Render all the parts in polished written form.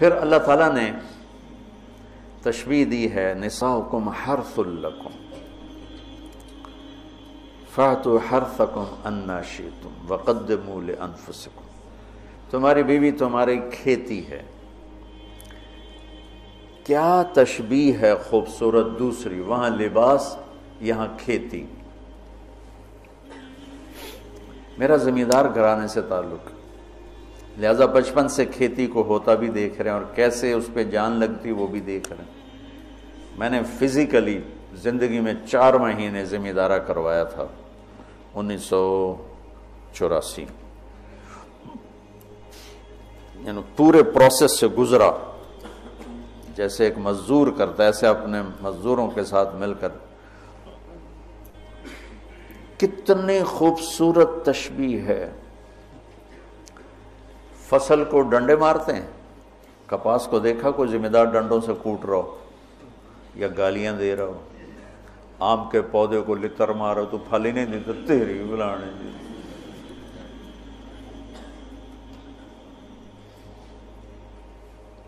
پھر اللہ تعالیٰ نے تشبیہ دی ہے نساؤکم حرث لکم فاتوا حرثکم انا شئتم وقدموا لانفسکم، تمہاری بیوی تمہاری کھیتی ہے۔ کیا تشبیہ ہے خوبصورت دوسری، وہاں لباس یہاں کھیتی۔ میرا زمیندار گھرانے سے تعلق، لہذا بچپن سے کھیتی کو ہوتا بھی دیکھ رہے ہیں اور کیسے اس پہ جان لگتی وہ بھی دیکھ رہے ہیں۔ میں نے فزیکلی زندگی میں 4 مہینے زمیندارہ کروایا تھا 1984، یعنی پورے پروسیس سے گزرا، جیسے ایک مزدور کرتا ہے ایسے اپنے مزدوروں کے ساتھ مل کر۔ کتنی خوبصورت تشبیہ ہے۔ فصل کو ڈنڈے مارتے ہیں، کپاس کو دیکھا کوئی ذمہ دار ڈنڈوں سے کوٹ رہا ہو یا گالیاں دے رہا ہو، آم کے پودے کو لتر مارو تو پھل ہی نہیں دیتا، تیری بلانے دی۔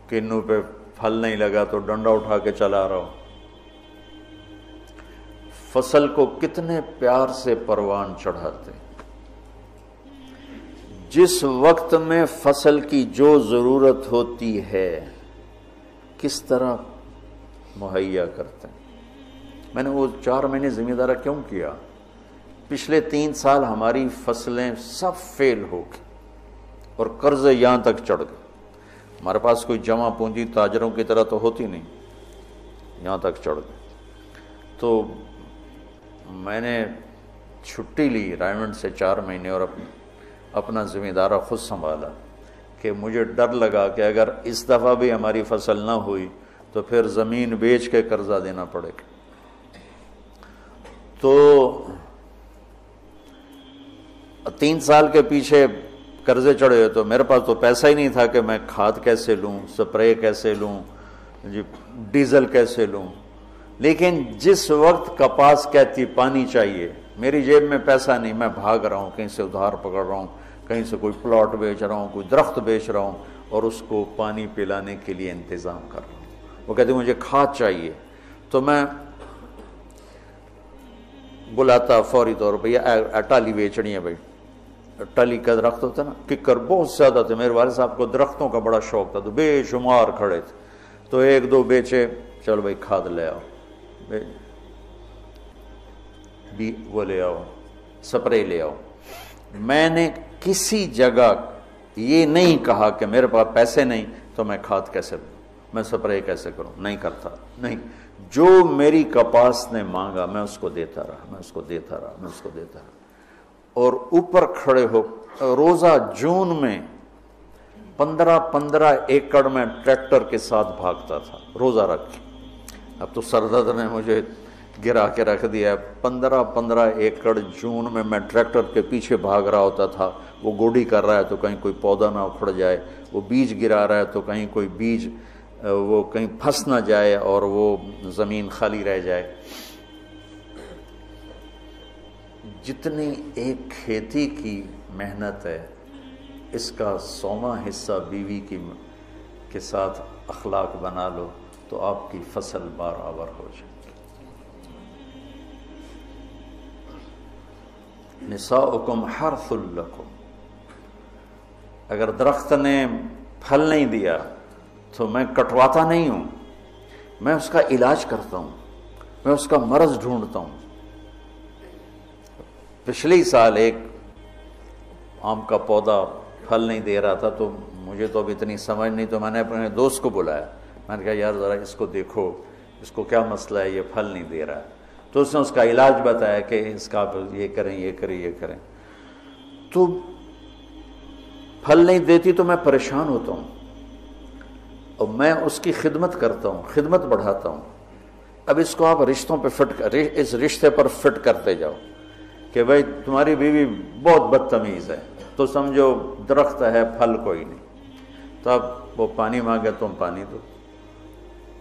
کنو پہ پھل نہیں لگا تو ڈنڈا اٹھا کے چلا رہا ہو۔ فصل کو کتنے پیار سے پروان چڑھاتے، جس وقت میں فصل کی جو ضرورت ہوتی ہے کس طرح مہیا کرتے ہیں۔ میں نے وہ 4 مہینے ذمہ دارہ کیوں کیا؟ پچھلے 3 سال ہماری فصلیں سب فیل ہو گئی اور قرضے یہاں تک چڑھ گئے۔ ہمارے پاس کوئی جمع پونجی تاجروں کی طرح تو ہوتی نہیں، یہاں تک چڑھ گئے۔ تو میں نے چھٹی لی رائمنڈ سے 4 مہینے اور اپنا ذمہ دارہ خود سنبھالا، کہ مجھے ڈر لگا کہ اگر اس دفعہ بھی ہماری فصل نہ ہوئی تو پھر زمین بیچ کے قرضہ دینا پڑے گا۔ تو 3 سال کے پیچھے قرضے چڑھے ہوئے، تو میرے پاس تو پیسہ ہی نہیں تھا کہ میں کھاد کیسے لوں، سپرے کیسے لوں، ڈیزل کیسے لوں۔ لیکن جس وقت کپاس کہتی پانی چاہیے، میری جیب میں پیسہ نہیں، میں بھاگ رہا ہوں، کہیں سے ادھار پکڑ رہا ہوں، کہیں سے کوئی پلاٹ بیچ رہا ہوں، کوئی درخت بیچ رہا ہوں اور اس کو پانی پلانے کے لیے انتظام کر رہا ہوں۔ وہ کہتے مجھے کھاد چاہیے، تو میں بلاتا فوری طور پہ، اٹالی بیچنی ہے بھائی۔ ٹلی کا درخت ہوتا ہے نا، ککر بہت زیادہ تھے، میرے والد صاحب کو درختوں کا بڑا شوق تھا، تو بے شمار کھڑے تھے، تو 1-2 بیچے، چلو بھائی کھاد لے آؤ، وہ لے آؤ، سپرے لے آؤ۔ میں نے کسی جگہ یہ نہیں کہا کہ میرے پاس پیسے نہیں تو میں کھاد کیسے لوں، میں سپرے کیسے کروں، نہیں کرتا، نہیں۔ جو میری کپاس نے مانگا میں اس کو دیتا رہا، میں اس کو دیتا رہا، میں اس کو دیتا رہا۔ اور اوپر کھڑے ہو روزہ جون میں 15 ایکڑ میں ٹریکٹر کے ساتھ بھاگتا تھا روزہ رکھ۔ اب تو سردرد نے مجھے گرا کے رکھ دیا۔ 15 ایکڑ جون میں ٹریکٹر کے پیچھے بھاگ رہا ہوتا تھا۔ وہ گوڈی کر رہا ہے تو کہیں کوئی پودا نہ اکھڑ جائے، وہ بیج گرا رہا ہے تو کہیں کوئی بیج وہ کہیں پھنس نہ جائے اور وہ زمین خالی رہ جائے۔ جتنی ایک کھیتی کی محنت ہے، اس کا 100واں حصہ بیوی کے ساتھ اخلاق بنا لو تو آپ کی فصل برابر ہو جائے گی۔ نساؤکم حرث لکم، اگر درخت نے پھل نہیں دیا تو میں کٹواتا نہیں ہوں، میں اس کا علاج کرتا ہوں، میں اس کا مرض ڈھونڈتا ہوں۔ پچھلی سال ایک آم کا پودا پھل نہیں دے رہا تھا، تو مجھے تو اب اتنی سمجھ نہیں، تو میں نے اپنے دوست کو بلایا، میں نے کہا یار ذرا اس کو دیکھو، اس کو کیا مسئلہ ہے، یہ پھل نہیں دے رہا ہے۔ تو اس نے اس کا علاج بتایا کہ اس کا یہ کریں، یہ کریں، یہ کریں۔ تو پھل نہیں دیتی تو میں پریشان ہوتا ہوں اور میں اس کی خدمت کرتا ہوں، خدمت بڑھاتا ہوں۔ اب اس کو آپ رشتوں پہ اس رشتے پر فٹ کرتے جاؤ کہ بھائی تمہاری بیوی بہت بدتمیز ہے، تو سمجھو درخت ہے، پھل کوئی نہیں۔ تو اب وہ پانی مانگے تم پانی دو،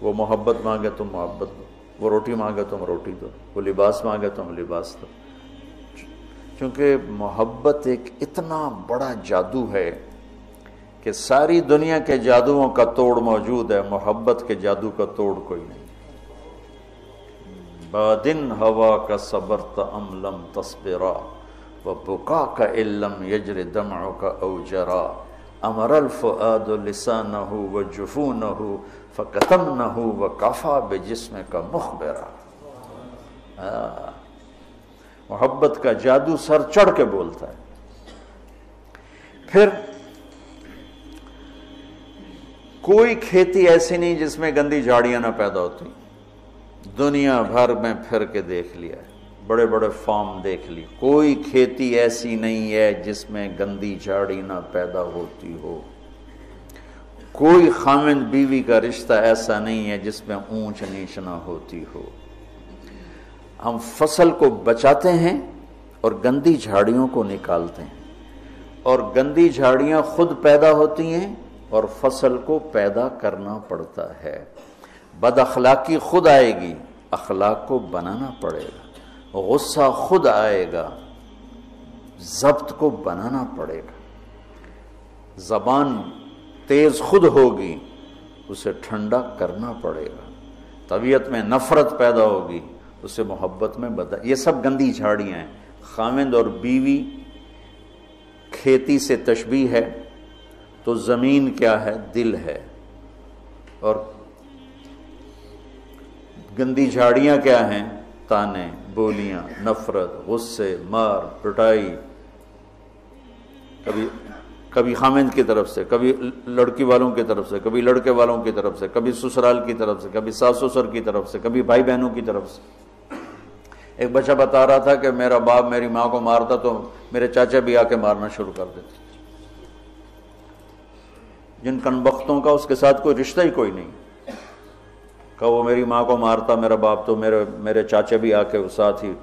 وہ محبت مانگے تم محبت دو، وہ روٹی مانگے تم روٹی دو، وہ لباس مانگے تم لباس دو۔ چونکہ محبت ایک اتنا بڑا جادو ہے کہ ساری دنیا کے جادوؤں کا توڑ موجود ہے، محبت کے جادو کا توڑ کوئی نہیں۔ بادن ہوا کا صبرت ام لم تصبرا وبکاک ان لم یجر دمعک او جرا امر الفؤاد لسانہ وجفونہ فکتمنہ وکفا بجسمک مخبرا۔ محبت کا جادو سر چڑھ کے بولتا ہے۔ پھر کوئی کھیتی ایسی نہیں جس میں گندی جھاڑیاں نہ پیدا ہوتی، دنیا بھر میں پھر کے دیکھ لیا ہے، بڑے بڑے فارم دیکھ لی، کوئی کھیتی ایسی نہیں ہے جس میں گندی جھاڑی نہ پیدا ہوتی ہو، کوئی خامند بیوی کا رشتہ ایسا نہیں ہے جس میں اونچ نیچ نہ ہوتی ہو۔ ہم فصل کو بچاتے ہیں اور گندی جھاڑیوں کو نکالتے ہیں، اور گندی جھاڑیاں خود پیدا ہوتی ہیں اور فصل کو پیدا کرنا پڑتا ہے۔ بد اخلاقی خود آئے گی، اخلاق کو بنانا پڑے گا، غصہ خود آئے گا، ضبط کو بنانا پڑے گا، زبان تیز خود ہوگی، اسے ٹھنڈا کرنا پڑے گا، طبیعت میں نفرت پیدا ہوگی، اسے محبت میں بدل۔ یہ سب گندی جھاڑیاں ہیں۔ خامند اور بیوی کھیتی سے تشبیہ ہے تو زمین کیا ہے؟ دل ہے، اور گندی جھاڑیاں کیا ہیں؟ تانے، بولیاں، نفرت، غصے، مار پٹائی، کبھی خامند کی طرف سے، کبھی لڑکی والوں کی طرف سے، کبھی لڑکے والوں کی طرف سے، کبھی سسرال کی طرف سے، کبھی ساس سسر کی طرف سے، کبھی بھائی بہنوں کی طرف سے۔ ایک بچہ بتا رہا تھا کہ میرا باپ میری ماں کو مارتا تو میرے چاچا بھی آ کے مارنا شروع کر دیتے، جن کنبختوں کا اس کے ساتھ کوئی رشتہ ہی کوئی نہیں، کہ وہ میری ماں کو مارتا میرا باپ تو میرے چاچا بھی آ کے ساتھ ہی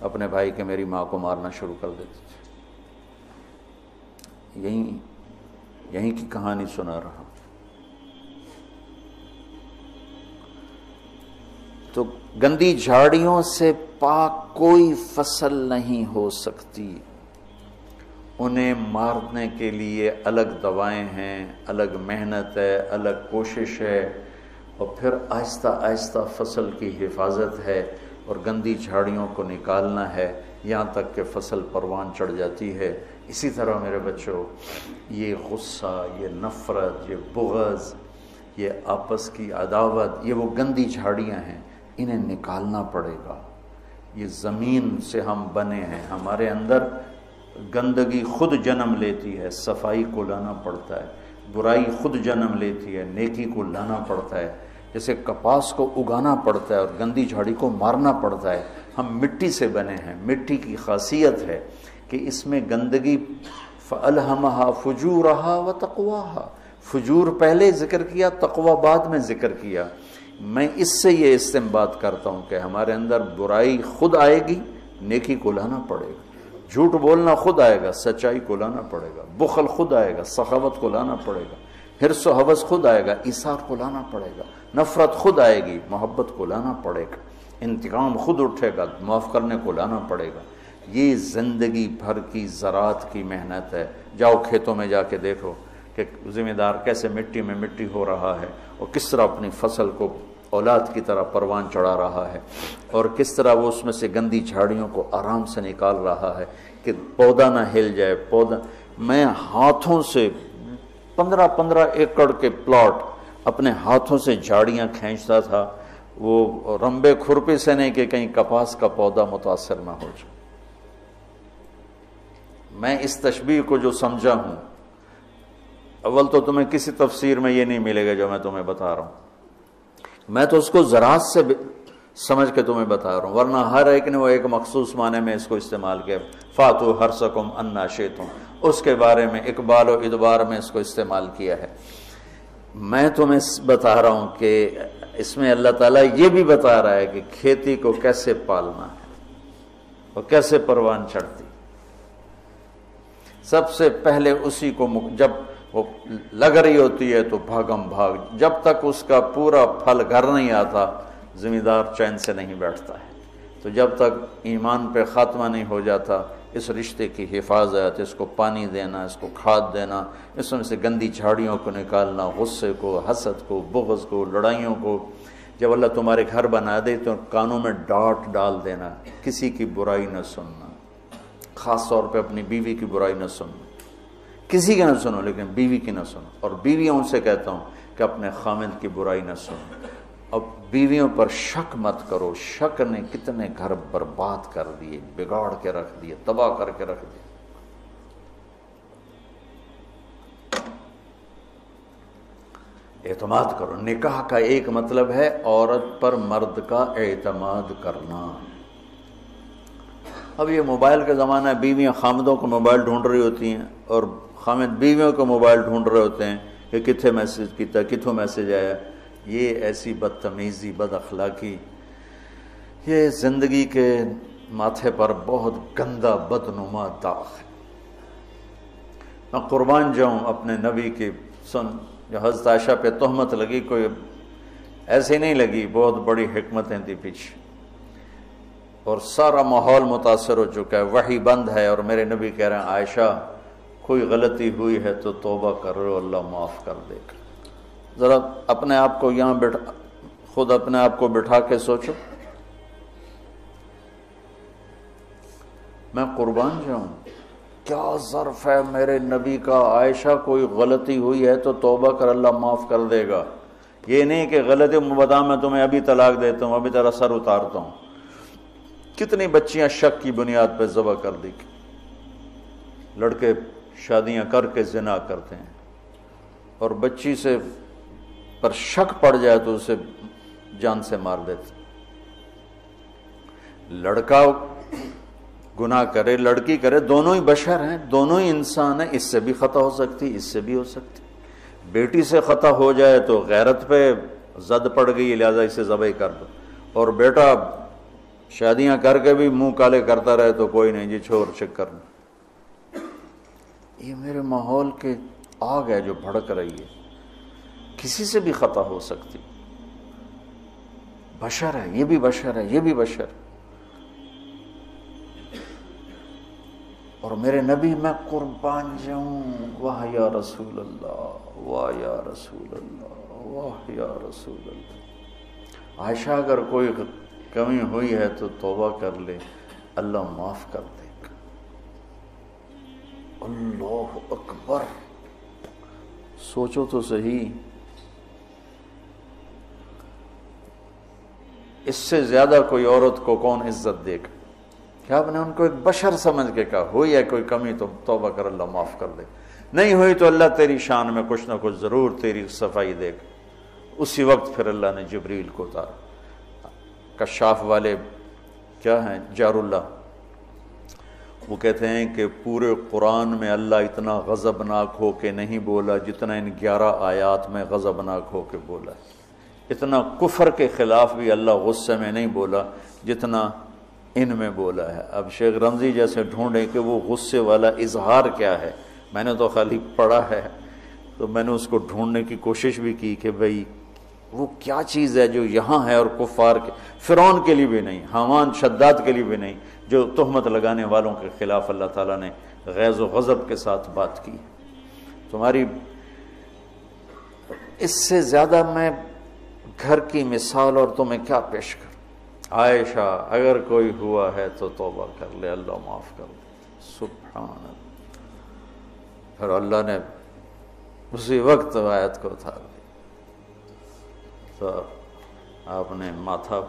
اپنے بھائی کے میری ماں کو مارنا شروع کر دیتے تھے۔ یہیں کی کہانی سنا رہا۔ تو گندی جھاڑیوں سے پاک کوئی فصل نہیں ہو سکتی، انہیں مارنے کے لیے الگ دوائیں ہیں، الگ محنت ہے، الگ کوشش ہے، اور پھر آہستہ آہستہ فصل کی حفاظت ہے اور گندی جھاڑیوں کو نکالنا ہے، یہاں تک کہ فصل پروان چڑھ جاتی ہے۔ اسی طرح میرے بچوں، یہ غصہ، یہ نفرت، یہ بغض، یہ آپس کی عداوت، یہ وہ گندی جھاڑیاں ہیں، انہیں نکالنا پڑے گا۔ یہ زمین سے ہم بنے ہیں، ہمارے اندر گندگی خود جنم لیتی ہے، صفائی کو لانا پڑتا ہے، برائی خود جنم لیتی ہے، نیکی کو لانا پڑتا ہے۔ جیسے کپاس کو اگانا پڑتا ہے اور گندی جھاڑی کو مارنا پڑتا ہے، ہم مٹی سے بنے ہیں۔ مٹی کی خاصیت ہے کہ اس میں گندگی فَأَلْهَمَهَا فُجُورَهَا وَتَقْوَاهَا، فجور پہلے ذکر کیا، تقوی بعد میں ذکر کیا۔ میں اس سے یہ استنباط کرتا ہوں کہ ہمارے اندر برائی خود آئے گی، نیکی کو لانا پڑے گا، جھوٹ بولنا خود آئے گا، سچائی کو لانا پڑے گا، بخل خود آئے گا، سخاوت کو لانا پڑے گا، حرص و حوث خود آئے گا، ایثار کو لانا پڑے گا، نفرت خود آئے گی، محبت کو لانا پڑے گا، انتقام خود اٹھے گا، معاف کرنے کو لانا پڑے گا۔ یہ زندگی بھر کی زراعت کی محنت ہے۔ جاؤ کھیتوں میں جا کے دیکھو کہ ذمہ دار کیسے مٹی میں مٹی ہو رہا ہے اور کس طرح اپنی فصل کو اولاد کی طرح پروان چڑھا رہا ہے، اور کس طرح وہ اس میں سے گندی جھاڑیوں کو آرام سے نکال رہا ہے کہ پودا نہ ہل جائے۔ پودا، میں ہاتھوں سے 15 ایکڑ کے پلاٹ اپنے ہاتھوں سے جھاڑیاں کھینچتا تھا، وہ رمبے کھرپے سے نہیں کہ کہیں کپاس کا پودا متاثر نہ ہو جائے۔ میں اس تشبیہ کو جو سمجھا ہوں، اول تو تمہیں کسی تفسیر میں یہ نہیں ملے گا جو میں تمہیں بتا رہا ہوں، میں تو اس کو زراعت سے سمجھ کے تمہیں بتا رہا ہوں، ورنہ ہر ایک نے وہ ایک مخصوص معنی میں اس کو استعمال کیا۔ فاتو حرثکم انا شئتم، اس کے بارے میں اقبال و ادبار میں اس کو استعمال کیا ہے۔ میں تمہیں بتا رہا ہوں کہ اس میں اللہ تعالیٰ یہ بھی بتا رہا ہے کہ کھیتی کو کیسے پالنا ہے اور کیسے پروان چڑھتی۔ سب سے پہلے اسی کو جب وہ لگ رہی ہوتی ہے تو بھاگم بھاگ، جب تک اس کا پورا پھل گھر نہیں آتا ذمہ دار چین سے نہیں بیٹھتا ہے۔ تو جب تک ایمان پہ خاتمہ نہیں ہو جاتا، اس رشتے کی حفاظت، اس کو پانی دینا، اس کو کھاد دینا، اس میں سے گندی جھاڑیوں کو نکالنا، غصے کو، حسد کو، بغض کو، لڑائیوں کو۔ جب اللہ تمہارے گھر بنا دے تو کانوں میں ڈانٹ ڈال دینا، کسی کی برائی نہ سننا، خاص طور پہ اپنی بیوی کی برائی نہ سننا، کسی کی نہ سنو لیکن بیوی کی نہ سنو۔ اور بیویوں ان سے کہتا ہوں کہ اپنے خامند کی برائی نہ سنو۔ اب بیویوں پر شک مت کرو، شک نے کتنے گھر برباد کر دیے، بگاڑ کے رکھ دیے، تباہ کر کے رکھ دیے۔ اعتماد کرو۔ نکاح کا ایک مطلب ہے عورت پر مرد کا اعتماد کرنا۔ اب یہ موبائل کا زمانہ ہے، بیویاں خامدوں کو موبائل ڈھونڈ رہی ہوتی ہیں اور خامد بیویوں کو موبائل ڈھونڈ رہے ہوتے ہیں کہ کتھے میسج کیتا، کتھوں میسج آیا۔ یہ ایسی بدتمیزی، بد اخلاقی، یہ زندگی کے ماتھے پر بہت گندا بدنما داغ ہے۔ میں قربان جاؤں اپنے نبی کی سن، جو حضرت عائشہ پہ تہمت لگی کوئی ایسے نہیں لگی، بہت بڑی حکمتیں تھی پیچھے، اور سارا ماحول متاثر ہو چکا ہے، وحی بند ہے، اور میرے نبی کہہ رہے ہیں عائشہ کوئی غلطی ہوئی ہے تو توبہ کرو، اللہ معاف کر دے گا۔ ذرا اپنے آپ کو یہاں خود اپنے آپ کو بٹھا کے سوچو۔ میں قربان جاؤں، کیا ظرف ہے میرے نبی کا، عائشہ کوئی غلطی ہوئی ہے تو توبہ کر، اللہ معاف کر دے گا۔ یہ نہیں کہ غلطی بتا میں تمہیں ابھی طلاق دیتا ہوں، ابھی تیرا سر اتارتا ہوں۔ کتنی بچیاں شک کی بنیاد پہ ذبح کر دی، لڑکے شادیاں کر کے زنا کرتے ہیں، اور بچی سے پر شک پڑ جائے تو اسے جان سے مار دیتے۔ لڑکا گناہ کرے، لڑکی کرے، دونوں ہی بشر ہیں، دونوں ہی انسان ہیں، اس سے بھی خطا ہو سکتی، اس سے بھی ہو سکتی۔ بیٹی سے خطا ہو جائے تو غیرت پہ زد پڑ گئی لہذا اسے ذبح کر دو، اور بیٹا شادیاں کر کے بھی منہ کالے کرتا رہے تو کوئی نہیں جی چھوڑ چکر نہیں۔ یہ میرے ماحول کے آگ ہے جو بھڑک رہی ہے، کسی سے بھی خطا ہو سکتی، بشر ہے، یہ بھی بشر ہے، یہ بھی بشر۔ اور میرے نبی، میں قربان جاؤں، واہ یا رسول اللہ، واہ یا رسول اللہ، واہ یا رسول اللہ۔ عائشہ اگر کوئی کمی ہوئی ہے تو توبہ کر لے، اللہ معاف کر دے گا۔ اللہ اکبر، سوچو تو صحیح، اس سے زیادہ کوئی عورت کو کون عزت دے گا؟ کہ آپ نے ان کو ایک بشر سمجھ کے کہا، ہوئی ہے کوئی کمی تو توبہ کر، اللہ معاف کر دے، نہیں ہوئی تو اللہ تیری شان میں کچھ نہ کچھ ضرور تیری صفائی دے گا۔ اسی وقت پھر اللہ نے جبریل کو اتارا۔ کشاف والے کیا ہیں، جار اللہ، وہ کہتے ہیں کہ پورے قرآن میں اللہ اتنا غضبناک ہو کے نہیں بولا جتنا ان 11 آیات میں غضبناک ہو کے بولا ہے۔ اتنا کفر کے خلاف بھی اللہ غصے میں نہیں بولا جتنا ان میں بولا ہے۔ اب شیخ رمضی جیسے ڈھونڈیں کہ وہ غصے والا اظہار کیا ہے، میں نے تو خالی پڑھا ہے، تو میں نے اس کو ڈھونڈنے کی کوشش بھی کی کہ بھئی وہ کیا چیز ہے جو یہاں ہے اور کفار کے، فرعون کے لیے بھی نہیں، حامان شداد کے لیے بھی نہیں، جو تہمت لگانے والوں کے خلاف اللہ تعالیٰ نے غیظ و غضب کے ساتھ بات کی۔ تمہاری اس سے زیادہ میں گھر کی مثال اور تمہیں کیا پیش کروں؟ عائشہ اگر کوئی ہوا ہے تو توبہ کر لے، اللہ معاف کر دے۔ سبحان اللہ۔ پھر اللہ نے اسی وقت آیت کو اتار دی، تو آپ نے ماتھا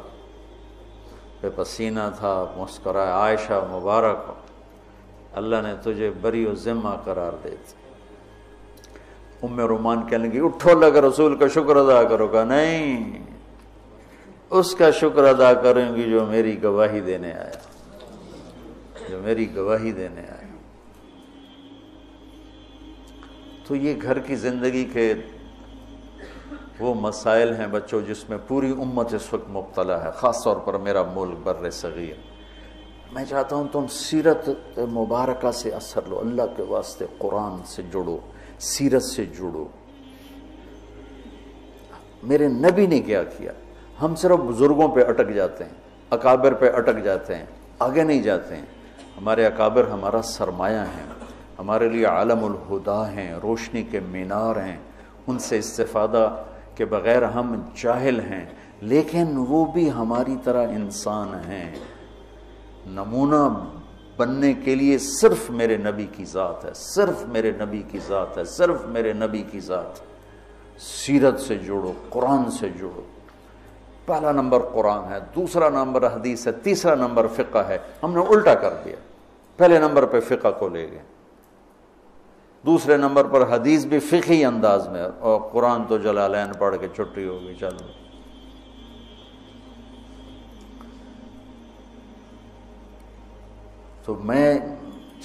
پہ پسینہ تھا، مسکرائے، عائشہ مبارک ہو، اللہ نے تجھے بری و ذمہ قرار دے دی۔ ام رومان کہنے لگی اٹھو لگا رسول کا شکر ادا کرو گا، نہیں، اس کا شکر ادا کریں گی جو میری گواہی دینے آیا، جو میری گواہی دینے آیا۔ تو یہ گھر کی زندگی کے وہ مسائل ہیں بچوں جس میں پوری امت اس وقت مبتلا ہے، خاص طور پر میرا ملک بر صغیر۔ میں چاہتا ہوں تم سیرت مبارکہ سے اثر لو، اللہ کے واسطے قرآن سے جڑو، سیرت سے جڑو۔ میرے نبی نے کیا کیا؟ ہم صرف بزرگوں پہ اٹک جاتے ہیں، اکابر پہ اٹک جاتے ہیں، آگے نہیں جاتے ہیں۔ ہمارے اکابر ہمارا سرمایہ ہیں، ہمارے لیے عالم الہدا ہیں، روشنی کے مینار ہیں، ان سے استفادہ کے بغیر ہم جاہل ہیں، لیکن وہ بھی ہماری طرح انسان ہیں۔ نمونہ بننے کے لیے صرف میرے نبی کی ذات ہے، صرف میرے نبی کی ذات ہے، صرف میرے نبی کی ذات۔ سیرت سے جوڑو، قرآن سے جوڑو۔ پہلا نمبر قرآن ہے، دوسرا نمبر حدیث ہے، تیسرا نمبر فقہ ہے۔ ہم نے الٹا کر دیا، پہلے نمبر پہ فقہ کو لے گئے، دوسرے نمبر پر حدیث بھی فقہی انداز میں، اور قرآن تو جلالین پڑھ کے چھٹی ہو گئی، چلو۔ تو میں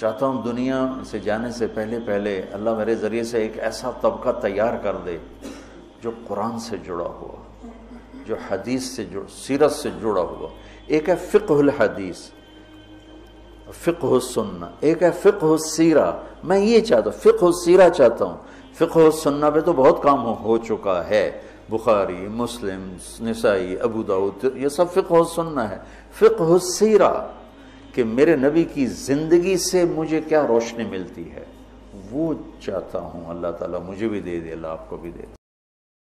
چاہتا ہوں دنیا سے جانے سے پہلے اللہ میرے ذریعے سے ایک ایسا طبقہ تیار کر دے جو قرآن سے جڑا ہوا، جو حدیث سے سیرت سے جڑا ہوا۔ ایک ہے فقہ الحدیث، فقہ السنہ، ایک ہے فقہ السیرہ۔ میں یہ چاہتا ہوں، فقہ السیرہ چاہتا ہوں۔ فقہ السنہ پہ تو بہت کام ہو چکا ہے، بخاری، مسلم، نسائی، ابو داؤد، یہ سب فقہ السنہ ہے۔ فقہ السیرہ کہ میرے نبی کی زندگی سے مجھے کیا روشنی ملتی ہے، وہ چاہتا ہوں۔ اللہ تعالیٰ مجھے بھی دے دے، اللہ آپ کو بھی دے دے۔